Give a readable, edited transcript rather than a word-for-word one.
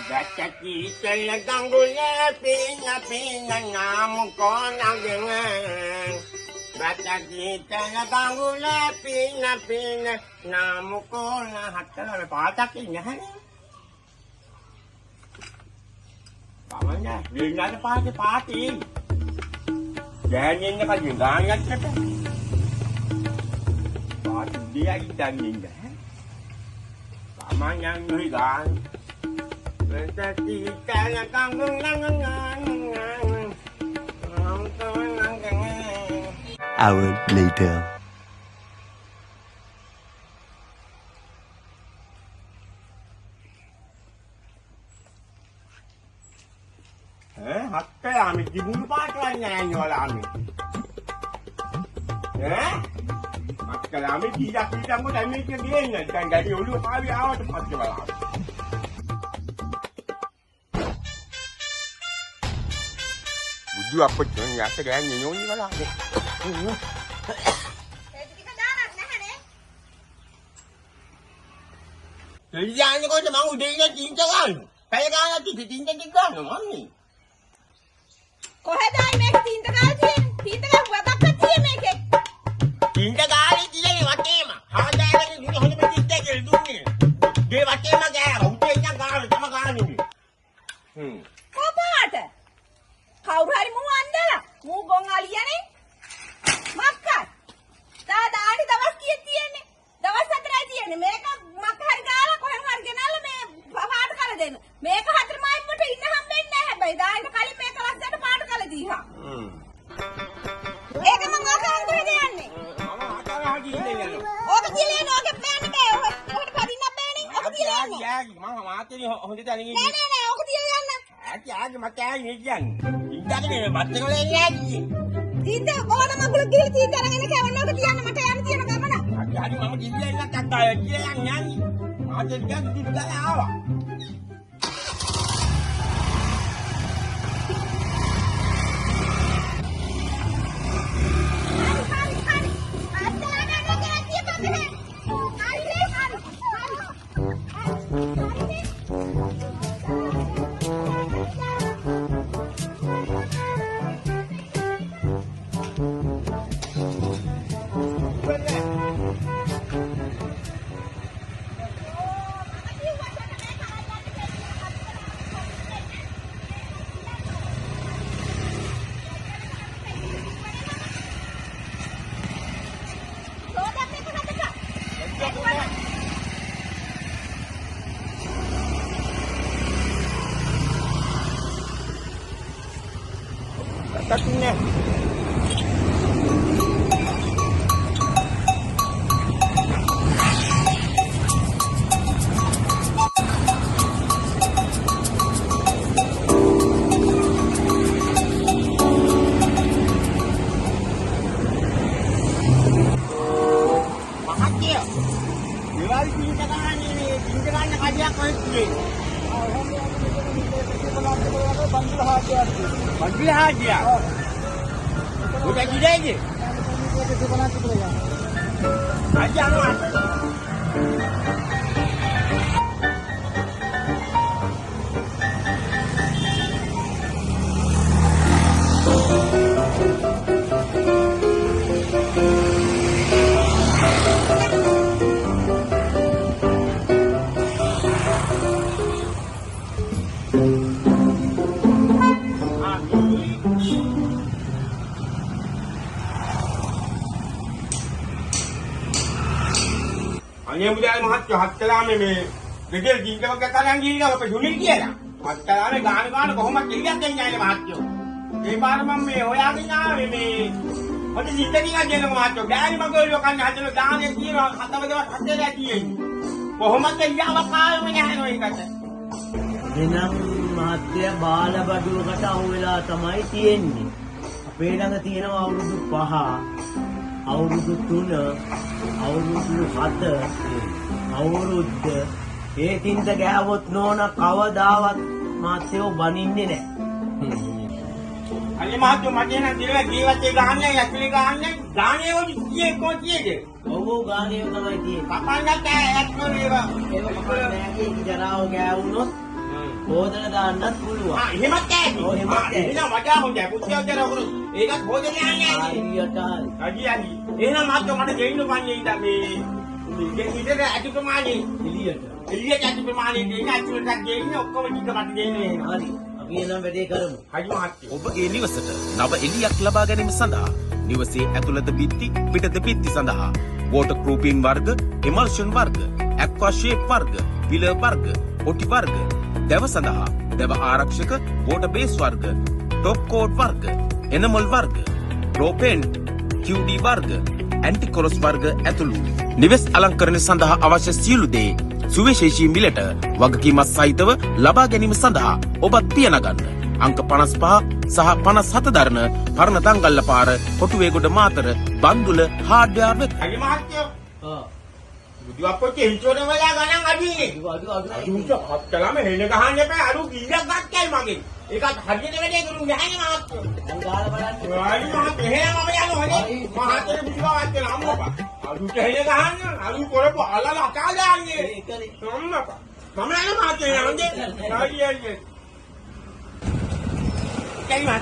Bacakitala ganggula pina namuko naging. Bacakitala ganggula pina namuko nahatala patakin yan. Pamannya, dia ada pati. Jangan kayu gangan kata. Pati dia ikan ini. Pamannya nuigan. Bacakitala ganggula Hour later. Hakka ami dibulu paatlan nyanyi wala ami. Hakka ami tidak mo dami ke dia dan dari ulu kawi awat pasti wala. Budu apa tu ya sedang nyanyi wala. Jadi jangan kau cuma udahnya cinta kan. Kayak kan cinta kan mami. කොහෙදයි මේක තීන්ත ගාලා තියෙන්නේ? තීන්ත ගාලා වදක් තියෙන්නේ මේකේ. තීන්ත ගාලේ තියෙන්නේ වටේම. හාදාගෙන දුන්න හොඳ පිටිත් කියලා දුන්නේ. ගේ වටේම ගෑවා. උදේ ඉඳන් ගාලා තම ගාන්නේ. කොපාට? කවුරු හරි මූ අන්දලා. මූ ගොන් අලියනේ. මක්කා. දාඩි දවස් කීයක් තියෙන්නේ? දවස් 4යි තියෙන්නේ. මේක මක්ක හරි ගාලා කොහෙන් හරි ගෙනල්ලා මේ පාට කර දෙන්න. මේක 4මයි මට ඉන්න හම්බෙන්නේ නැහැ හැබැයි. දාන්න කලින් මේක ලස්සනට පාට කළ දීහා. ඒක මම අහන්න කොහෙද යන්නේ? මම අතර හදින්නේ. ඕක තියලා එන ඕක බෑනේ බෑ. ඔකට පදින්න බෑනේ. ඕක තියලා එන්න. යාගි මම මාතේ හොඳට අනින් නෑ නෑ නෑ ඕක තියලා යන්න. යාගි මට යාගි කියන්නේ. ඉඳගෙන බත් වල යාගි. තීන්ත ඕන මගුල ගිහලා තීන්ත අරගෙන කවන්න ඕක තියන්න මට යන්න තියෙන ගමන. යාගි මම ගිහිල්ලා ඉන්නත් අක්කාය කියලා යන්නේ. මාතේ යාගි දිගට ආවා. Kakinya. Makasih. Diwali pinjakan ini, pinjakannya kajian kau itu. Bandul haji ya? Udah gede aja? Aja lah. අනේ මුදායි මහත්තයෝ හත්කලාමේ මේ දෙකේ ජීවිතයක් ගන්න ගිහින් අපේ සුනිල් කියලා. හත්කලාමේ ගාන කොහොමද දෙවියක් දෙන්නේ නැහැ මහත්තයෝ. ඒ පාර මම මේ හොයාගෙන ආවේ මේ හොඳ සිද්ධියක් කියනවා මහත්තයෝ. ගෑණි මගොල්ලෝ කන්න හදන ගානේ කියනවා හතවදවත් හතේලා තියෙන්නේ. කොහොමද දෙවියවක් ආවේ නැහැ ඒකට. එනම් මහත්තයා බාලබඩුවකට අහු වෙලා තමයි තියෙන්නේ. අපේ ළඟ තියෙනවා අවුරුදු 5, අවුරුදු 3, අවුරුදු 7, අවුරුද්ද ඒ තින්ත ගෑවොත් නෝන කවදාවත් මාත්‍යෝ බනින්නේ නැහැ. අනේ මහත්තයෝ මට නම් දිනලා ජීවිතේ ගහන්නේ ඇක්ලි ගහන්නේ ගානේ වල කීයේ කොටියේද? ඔව් ගානේ තමයි තියෙන්නේ. කපන්නත් ඇක්කෝ ඒවා. ඒක කපන්නේ නැහැ. ඒක ජරාව ගෑවුනොත් හොදලා දාන්නත් පුළුවන්. එහෙමත් ඇති. ඔව්, එහෙමත් ඇති. එහෙනම් වඩා හොඳයි. පුතියක් දරවරු. ඒකත් හොදගෙන යන්නේ නැහැ. හරියට හරි. අඩියනි. එහෙනම් මහත්තයෝ මට දෙන්න පන්නේ ඉඳ මේ ඉතින් ඇති ප්‍රමාණය එළියට. එළියට ඇති ප්‍රමාණය දෙන්න ඇතුළටත් දෙන්න ඔක්කොම ටික මට දෙන්න වෙනවා. හරි. අපි එනම් වැඩේ කරමු. හරි මහත්තයෝ. ඔබගේ නිවසට නව එලියක් ලබා ගැනීම සඳහා නිවසේ ඇතුළත බිත්ති පිටත බිත්ති සඳහා වෝටර් ප්‍රූෆින් වර්ග, එමල්ෂන් වර්ග, ඇක්වා ෂේප් වර්ග, පිලර් වර්ග, පොටි වර්ග, දැව සඳහා දැව ආරක්ෂක වෝටර් බේස් වර්ග, ටොප් කෝඩ් වර්ග, එනමල් වර්ග, රෝ පේන්ට්, QD වර්ග, ඇන්ටි කොරස් වර්ග ඇතුළු නිවෙස් අලංකරණ සඳහා අවශ්‍ය සියලු දේ සුවිශේෂී මිලට වගකීමත් සහිතව ලබා ගැනීම සඳහා ඔබත් පියනගන්න. අංක 55 සහ 57 දරන පරණ දංගල්ල පාර කොටුවේගොඩ මාතර බන්දුල හાર્ඩ්වෙයාර් වෙත. හරි මහත්තයෝ. ආ. බුදු අප්පච්චි හිතෝනේ වලා ගණන් අඩුයිනේ. අඩු. අදුන්ට හත්කලම හෙන ගහන්න එපා. අරු කීයක් ගත්තයි මගෙන්. ඒකත් හරියට වැඩේ කරු නැහැ මහත්තයෝ. දැන් ගාලා බලන්න. හරි මහත්තයෝ. එහෙනම් මම යනවා නේ. මහත්තයෝ බුදුබවත් කියලා අම්මපා. අරුට හෙන ගහන්න. අරු කරපු අල්ලලා අකා දාන්නේ. ඒකනේ. අම්මපා. මම යනවා මහත්තයෝ යන්නේ. හරියන්නේ. Cái gì mà?